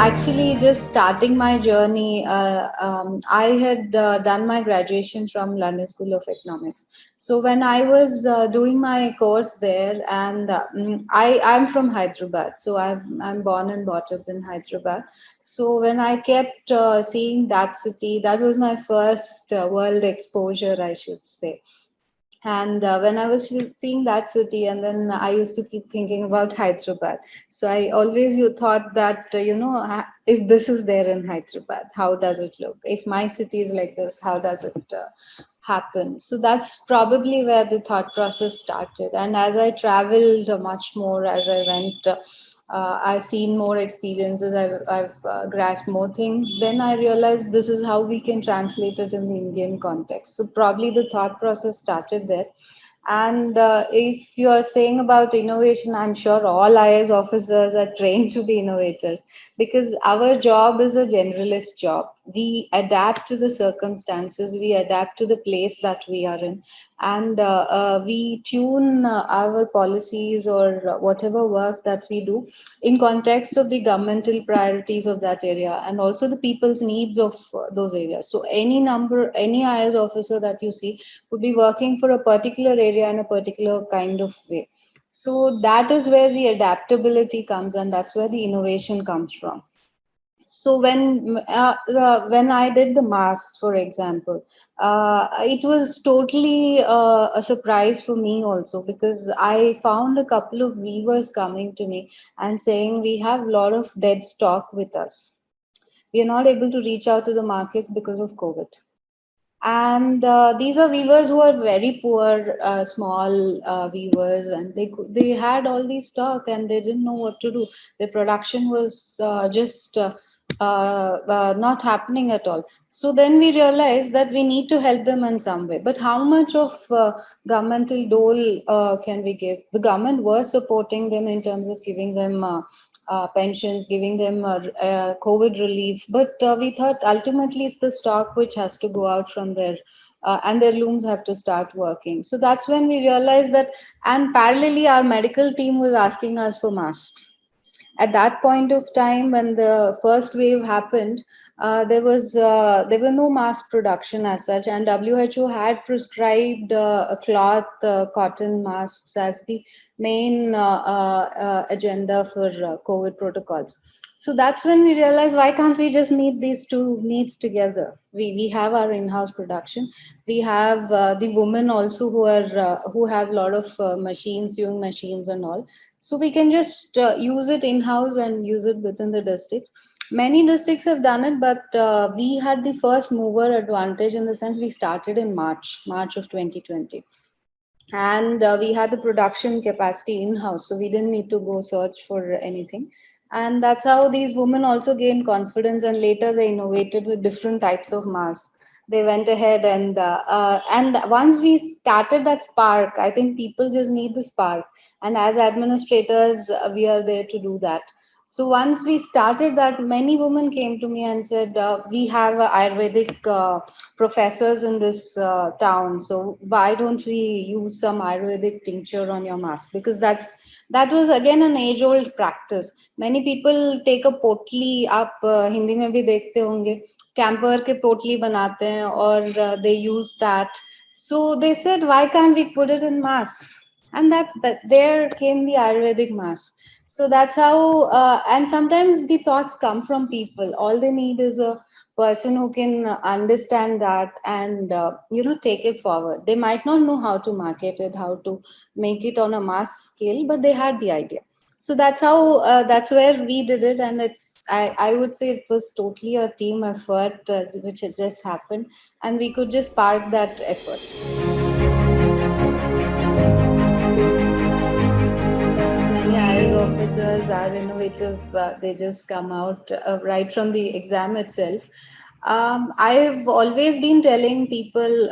Actually, just starting my journey, I had done my graduation from London School of Economics. So when I was doing my course there, and I'm from Hyderabad, so I'm born and brought up in Hyderabad. So when I kept seeing that city, that was my first world exposure, I should say. And when I was seeing that city, and then I used to keep thinking about Hyderabad. So I always you thought that, if this is there in Hyderabad, how does it look? If my city is like this, how does it happen? So that's probably where the thought process started. And as I traveled much more, as I went, I've seen more experiences, I've grasped more things. Then I realized this is how we can translate it in the Indian context. So probably the thought process started there. And if you are saying about innovation, I'm sure all IAS officers are trained to be innovators, because our job is a generalist job. We adapt to the circumstances, we adapt to the place that we are in, and we tune our policies or whatever work that we do in context of the governmental priorities of that area, and also the people's needs of those areas. So any IAS officer that you see would be working for a particular area in a particular kind of way. So that is where the adaptability comes, and that's where the innovation comes from. So when I did the mask, for example, it was totally a surprise for me also, because I found a couple of weavers coming to me and saying we have a lot of dead stock with us. We are not able to reach out to the markets because of COVID. And these are weavers who are very poor, small weavers, and they had all these stock and they didn't know what to do. The production was just not happening at all. So then we realized that we need to help them in some way. But how much of governmental dole can we give? The government was supporting them in terms of giving them pensions, giving them COVID relief. But we thought ultimately it's the stock which has to go out from there. And their looms have to start working. So that's when we realized that, and parallelly, our medical team was asking us for masks. At that point of time, when the first wave happened, there were no mass production as such, and WHO had prescribed a cloth cotton masks as the main agenda for COVID protocols. So that's when we realized, why can't we just meet these two needs together? We have our in-house production. We have the women also who have a lot of machines, sewing machines and all. So we can just use it in-house and use it within the districts. Many districts have done it, but we had the first mover advantage, in the sense we started in March of 2020. And we had the production capacity in-house, so we didn't need to go search for anything. And that's how these women also gained confidence, and later they innovated with different types of masks. They went ahead, and once we started that spark, I think people just need the spark, and as administrators, we are there to do that. So once we started that, many women came to me and said, we have Ayurvedic professors in this town, so why don't we use some Ayurvedic tincture on your mask? Because that was again an age old practice. Many people take a potli, आप हिंदी में भी देखते होंगे, camper के पोटली बनाते हैं, और they use that. So they said, why can't we put it in mask? And that there came the Ayurvedic mask. So that's how, and sometimes the thoughts come from people. All they need is a person who can understand that, and take it forward. They might not know how to market it, how to make it on a mass scale, but they had the idea. So that's how, that's where we did it. And I would say it was totally a team effort, which had just happened, and we could just park that effort. Many IAS officers are innovative. They just come out right from the exam itself. I've always been telling people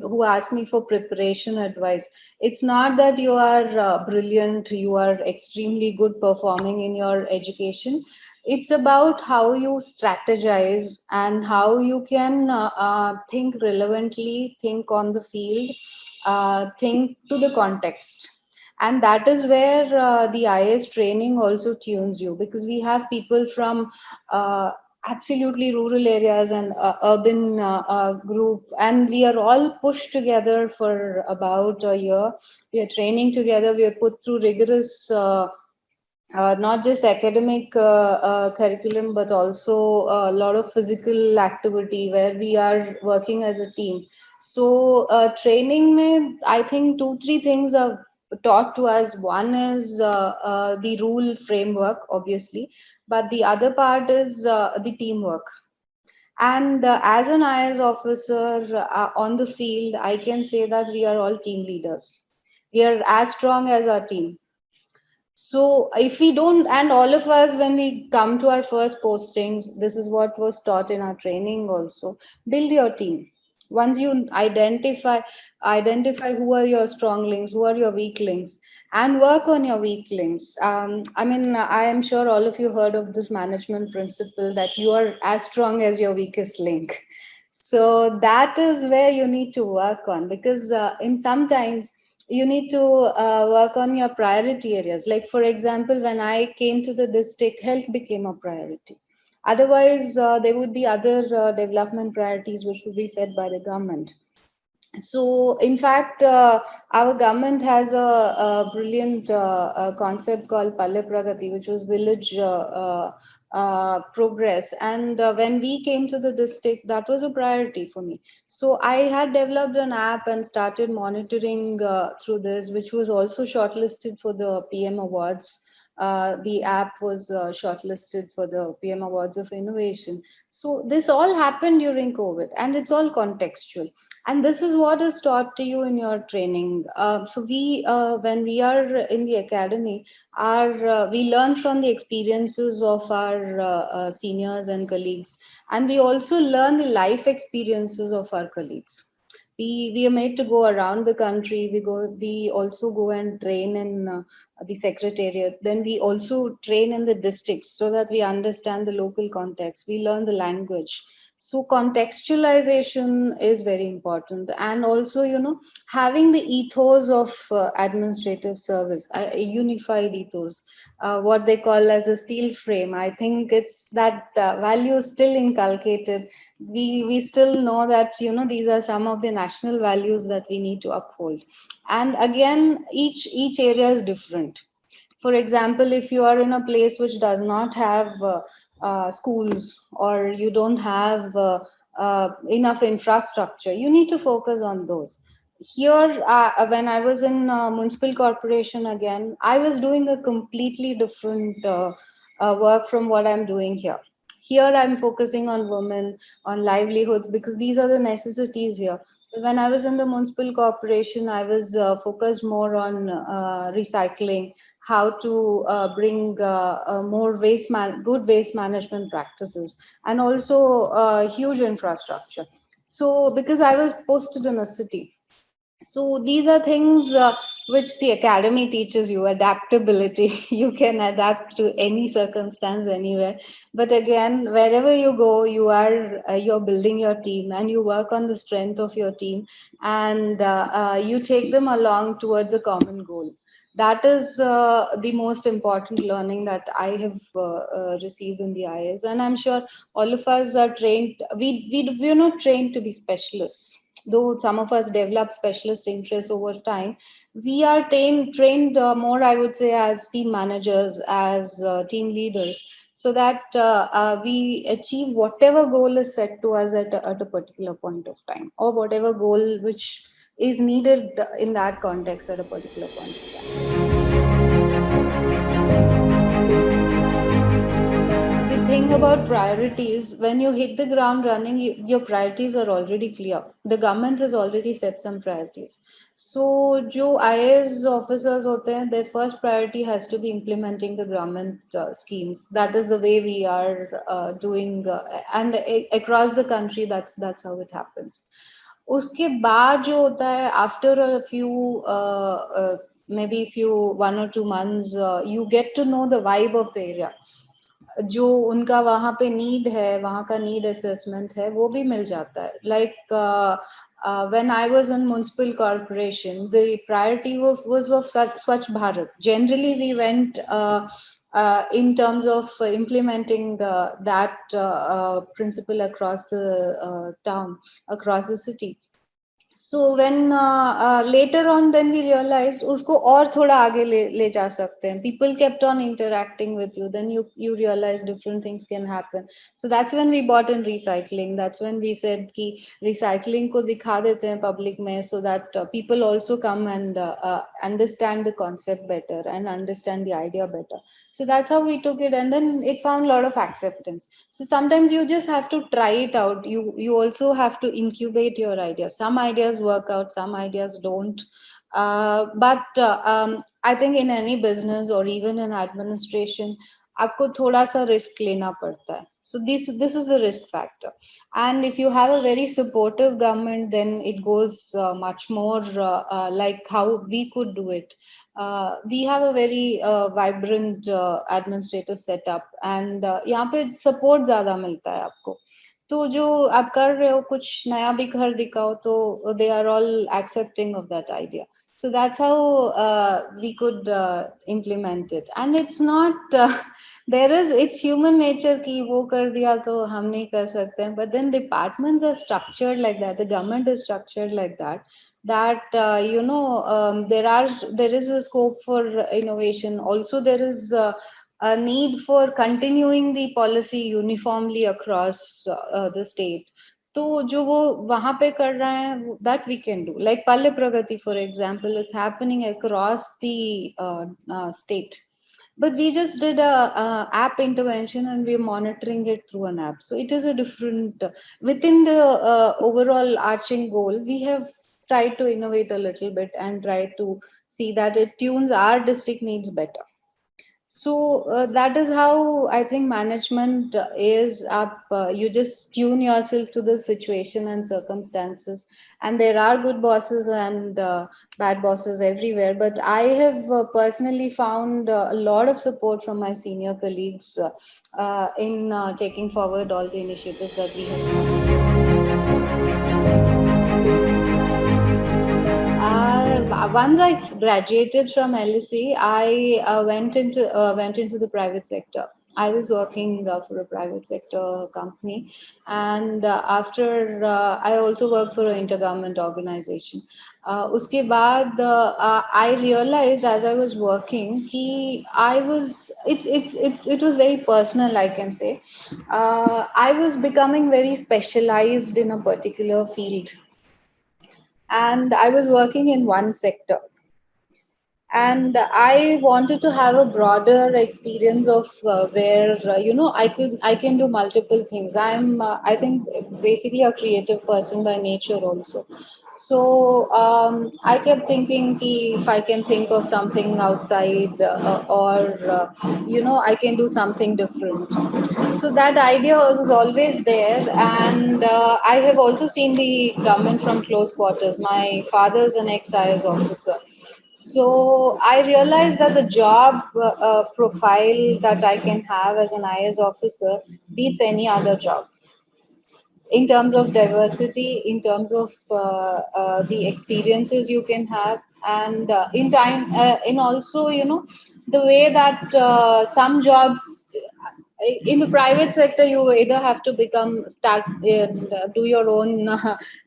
who ask me for preparation advice. It's not that you are brilliant, you are extremely good performing in your education. It's about how you strategize and how you can think relevantly, think on the field, think to the context. And that is where the IAS training also tunes you, because we have people from absolutely rural areas and urban group, and we are all pushed together for about a year. We are training together, we are put through rigorous not just academic curriculum, but also a lot of physical activity where we are working as a team. So training mein, I think 2 3 things are taught to us. One is the rule framework, obviously, but the other part is the teamwork. And as an IS officer on the field, I can say that we are all team leaders. We are as strong as our team. So if we don't, and all of us, when we come to our first postings, this is what was taught in our training also: build your team. Once you identify who are your strong links, who are your weak links, and work on your weak links. I mean, I am sure all of you heard of this management principle that you are as strong as your weakest link. So that is where you need to work on, because in sometimes you need to work on your priority areas. Like, for example, when I came to the district, health became a priority. Otherwise, there would be other development priorities which would be set by the government. So, in fact, our government has brilliant concept called Palle Pragati, which was village progress. And when we came to the district, that was a priority for me. So, I had developed an app and started monitoring through this, which was also shortlisted for the PM Awards. The app was shortlisted for the PM Awards of Innovation. So, this all happened during COVID, and it's all contextual, and this is what is taught to you in your training. So we when we are in the academy, our we learn from the experiences of our seniors and colleagues, and we also learn the life experiences of our colleagues. We are made to go around the country. We also go and train in the secretariat. Then we also train in the districts so that we understand the local context. We learn the language. So contextualization is very important, and also, having the ethos of administrative service, a unified ethos, what they call as a steel frame. I think it's that value is still inculcated. We still know that these are some of the national values that we need to uphold. And again, each area is different. For example, if you are in a place which does not have schools, or you don't have enough infrastructure, you need to focus on those. Here, when I was in municipal corporation, again, I was doing a completely different work from what I'm doing here. Here I'm focusing on women, on livelihoods, because these are the necessities here. When I was in the municipal corporation, I was focused more on recycling, how to bring more good waste management practices, and also huge infrastructure. So, because I was posted in a city, so these are things which the academy teaches you: adaptability. You can adapt to any circumstance anywhere. But again, wherever you go, you're building your team, and you work on the strength of your team, and you take them along towards a common goal. That is the most important learning that I have received in the IS. And I'm sure all of us are trained. We're not trained to be specialists, though some of us develop specialist interests over time. We are trained more, I would say, as team managers, as team leaders, so that we achieve whatever goal is set to us at a particular point of time, or whatever goal which is needed in that context at a particular point of time. The thing thing about priorities, when you hit the ground running, your priorities are already clear. The government has already set some priorities. So, जो IAS officers होते हैं, their first priority has to be implementing the government schemes. That is the way we are doing, and across the country, that's how it happens. उसके बाद जो होता है, after a few maybe few 1 or 2 months, you get to know the vibe of the area. जो उनका वहाँ पे need है, वहाँ का नीड असेसमेंट है, वो भी मिल जाता है. Like when I was in municipal corporation, the priority was of Swachh Bharat. Generally, we went in terms of implementing that principle across the town, across the city. So when later on, then we realized उसको और थोड़ा आगे ले जा सकते हैं. People kept on interacting with you. Then you realize different things can happen. So that's when we bought in recycling. That's when we said कि recycling को दिखा देते हैं public में, so that people also come and understand the concept better and understand the idea better. So that's how we took it, and then it found a lot of acceptance. So sometimes you just have to try it out. You also have to incubate your ideas. Some ideas work out, some ideas don't. But I think in any business or even in administration, आपको थोड़ा सा risk लेना पड़ता है. So this is the risk factor. And if you have a very supportive government, then it goes much more like how we could do it. We have a very vibrant administrative setup, and यहाँ पे support ज़्यादा मिलता है आपको. तो जो आप कर रहे हो, कुछ नया भी घर दिखाओ, तो they are all accepting of that idea. So that's how we could implement it. And it's not it's human nature कि वो कर दिया तो हम नहीं कर सकते हैं. But then departments are structured like that. The government is structured like that. That there is a scope for innovation. Also, there is a need for continuing the policy uniformly across the state. तो जो वो वहां पे कर रहे हैं, that we can do. Like Palle Pragati, for example, it's happening across the state. But we just did a app intervention, and we're monitoring it through an app. So it is a different, within the overall arching goal, we have tried to innovate a little bit and try to see that it tunes our district needs better. So that is how I think management is up. You just tune yourself to the situation and circumstances. And there are good bosses and bad bosses everywhere. But I have personally found a lot of support from my senior colleagues in taking forward all the initiatives that we have done. Once I graduated from LSE, I went into the private sector. I was working for a private sector company, and after I also worked for an intergovernment organization. उसके बाद I realized as I was working, it was very personal, I can say. I was becoming very specialized in a particular field, and I was working in one sector. And I wanted to have a broader experience of where I can do multiple things. I think basically a creative person by nature also. So I kept thinking if I can think of something outside or I can do something different. So that idea was always there, and I have also seen the government from close quarters. My father is an ex-IAS officer. So I realized that the job profile that I can have as an IAS officer beats any other job in terms of diversity, in terms of the experiences you can have, and in also the way that some jobs in the private sector, you either have to start and do your own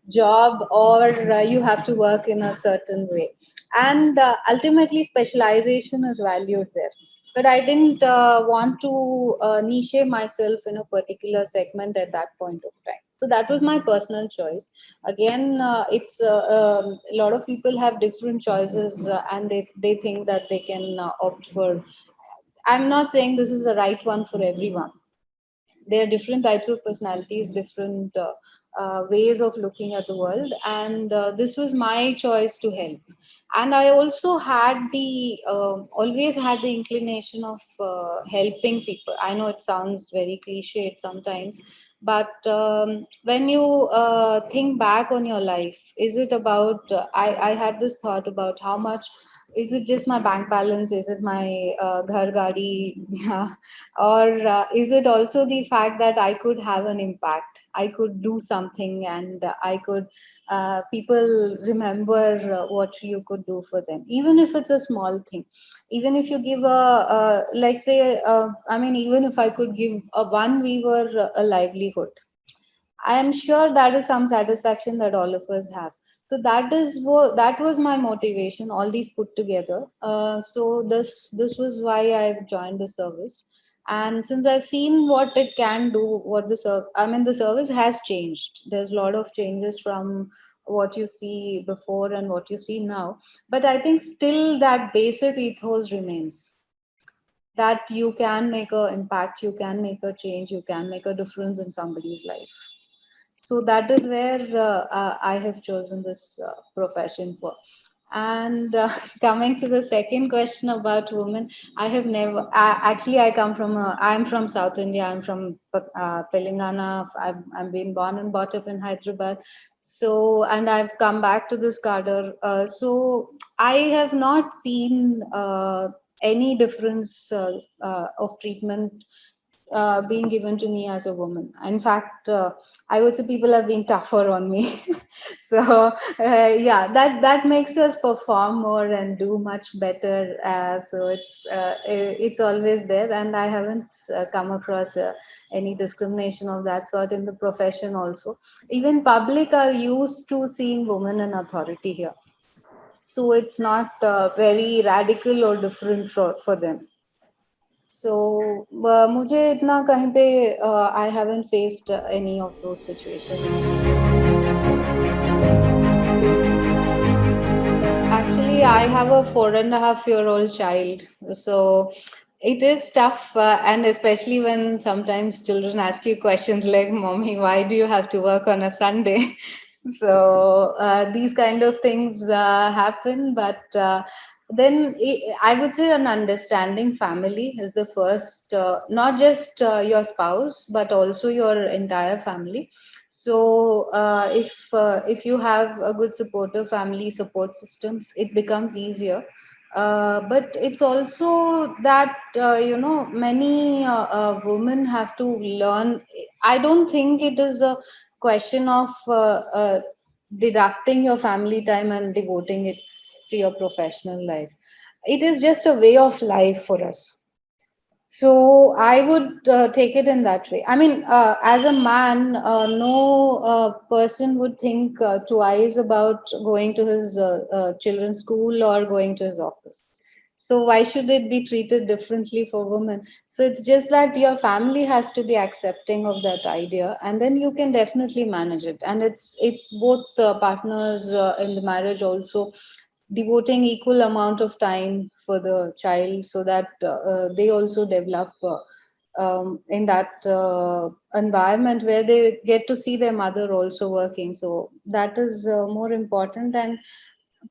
job, or you have to work in a certain way, and ultimately specialization is valued there. But I didn't want to niche myself in a particular segment at that point of time. So that was my personal choice. Again, it's a lot of people have different choices, and they think that they can opt for. I'm not saying this is the right one for everyone, There are different types of personalities, different ways of looking at the world, and this was my choice to help. And I also had the always had the inclination of helping people. I know it sounds very cliched sometimes, but when you think back on your life, is it about I had this thought about how much, is it just my bank balance, is it my ghar gadi yeah, or is it also the fact that I could have an impact, I could do something, and I could people remember what you could do for them, even if it's a small thing. Even if you give like say I mean, even if I could give a one weaver a livelihood, I am sure that is some satisfaction that all of us have. So that was my motivation. All these put together. So this was why I've joined the service. And since I've seen what it can do, what I mean, the service has changed. There's a lot of changes from what you see before and what you see now. But I think still that basic ethos remains, that you can make an impact, you can make a change, you can make a difference in somebody's life. So that is where I have chosen this profession for. And coming to the second question about women, I have never actually, I'm from South India, I'm from Telangana. I'm been born and brought up in Hyderabad. So, and I've come back to this cadre. So I have not seen any difference of treatment being given to me as a woman. In fact, I would say people have been tougher on me. So yeah, that makes us perform more and do much better. So it's always there, and I haven't come across any discrimination of that sort in the profession. Also, even public are used to seeing women in authority here, so it's not very radical or different for them. So मुझे इतना कहीं पे I haven't faced any of those situations. Actually, I have a 4.5-year-old child, so it is tough, and especially when sometimes children ask you questions like, "Mommy, why do you have to work on a Sunday?" So these kind of things happen, but then I would say an understanding family is the first, not just your spouse, but also your entire family. So if you have a good supportive family support systems, it becomes easier. But it's also that many women have to learn. I don't think it is a question of deducting your family time and devoting it to your professional life. It is just a way of life for us. So I would take it in that way. I mean, as a man, no person would think twice about going to his children's school or going to his office. So why should it be treated differently for women? So it's just that your family has to be accepting of that idea, and then you can definitely manage it. And it's both partners in the marriage also devoting equal amount of time for the child, so that they also develop in that environment where they get to see their mother also working. So that is more important. And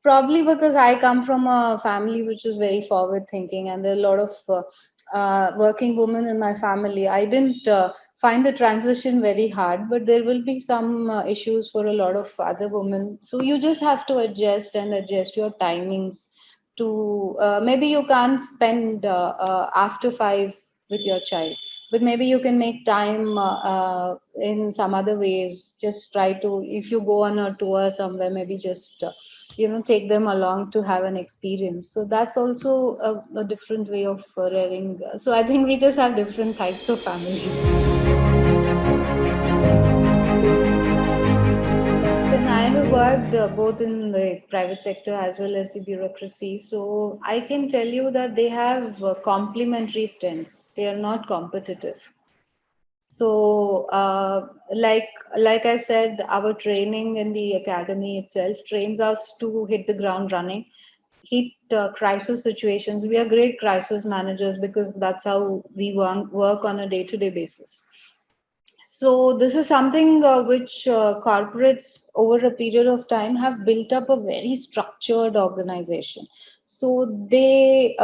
probably because I come from a family which is very forward thinking, and there are a lot of working women in my family, I didn't find the transition very hard, but there will be some issues for a lot of other women. So you just have to adjust and adjust your timings to maybe you can't spend after 5 with your child, but maybe you can make time in some other ways. Just try to, if you go on a tour somewhere, maybe just take them along to have an experience. So that's also a different way of rearing. So I think we just have different types of families. And I have worked both in the private sector as well as the bureaucracy. So I can tell you that they have complementary strengths. They are not competitive. So, like I said, our training in the academy itself trains us to hit the ground running, hit crisis situations. We are great crisis managers because that's how we work on a day-to-day basis. So this is something which corporates over a period of time have built up a very structured organization. So they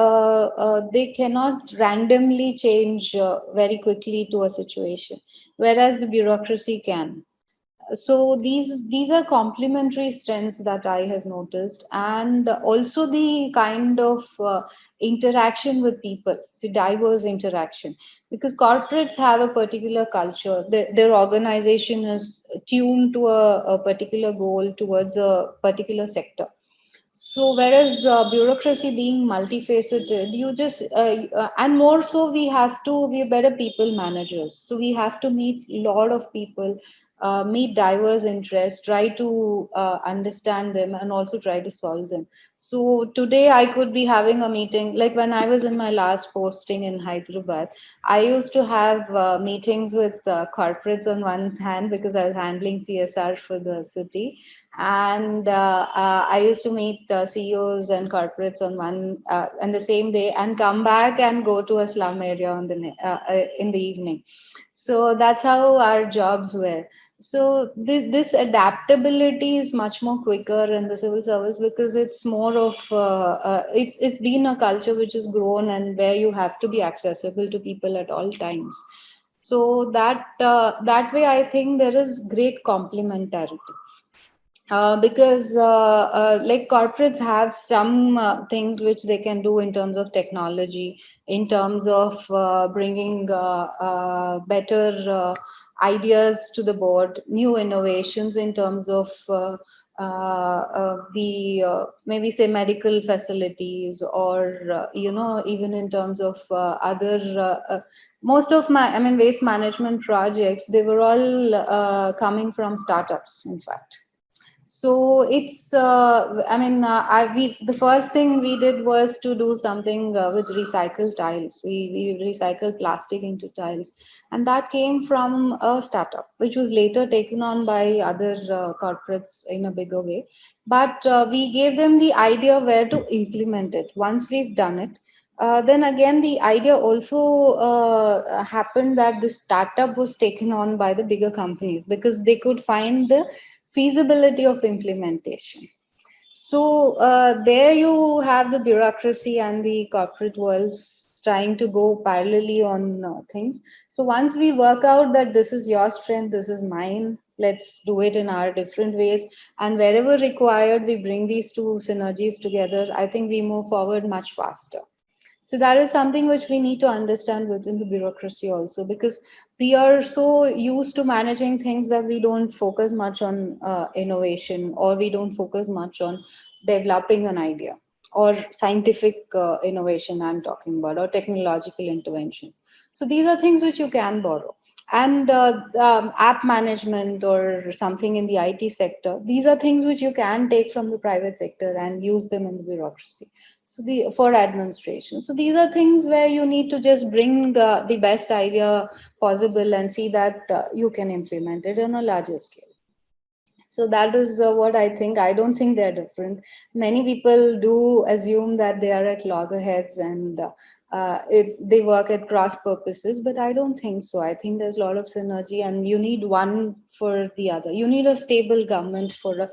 cannot randomly change very quickly to a situation, whereas the bureaucracy can. So these are complementary strengths that I have noticed, and also the kind of interaction with people, the diverse interaction, because corporates have a particular culture. Their organization is tuned to a particular goal towards a particular sector. So whereas bureaucracy being multifaceted, you just and more so, we have to be better people managers. So we have to meet a lot of people, meet diverse interests, try to understand them, and also try to solve them. So today I could be having a meeting, like when I was in my last posting in Hyderabad, I used to have meetings with corporates on one hand because I was handling CSR for the city, and I used to meet CEOs and corporates on on the same day, and come back and go to a slum area on in the evening. So that's how our jobs were. So this adaptability is much more quicker in the civil service, because it's more of it's been a culture which has grown, and where you have to be accessible to people at all times. So that way, I think there is great complementarity, because like corporates have some things which they can do in terms of technology, in terms of bringing better ideas to the board, new innovations in terms of the maybe say medical facilities, or even in terms of other most of my, I mean, waste management projects, they were all coming from startups, in fact. So it's, I mean, the first thing we did was to do something with recycled tiles. We recycled plastic into tiles. And that came from a startup, which was later taken on by other corporates in a bigger way. But we gave them the idea where to implement it. Once we've done it, then again, the idea also happened that the startup was taken on by the bigger companies, because they could find the feasibility of implementation. So there you have the bureaucracy and the corporate worlds trying to go parallelly on things. So once we work out that this is your strength, this is mine, let's do it in our different ways. And wherever required, we bring these two synergies together. I think we move forward much faster. So that is something which we need to understand within the bureaucracy also, because we are so used to managing things that we don't focus much on innovation, or we don't focus much on developing an idea, or scientific innovation I'm talking about, or technological interventions. So these are things which you can borrow. And app management or something in the IT sector, these are things which you can take from the private sector and use them in the bureaucracy, so the for administration. So these are things where you need to just bring the best idea possible and see that you can implement it on a larger scale. So that is what I think. I don't think they're different. Many people do assume that they are at loggerheads, and they work at cross purposes, but I don't think so. I think there's a lot of synergy, and you need one for the other. You need a stable government for a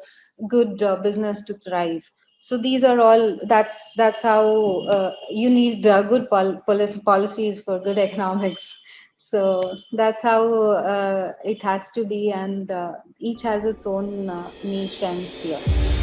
good business to thrive. So these are all. That's how you need good policies for good economics. So that's how it has to be, and each has its own niche and sphere.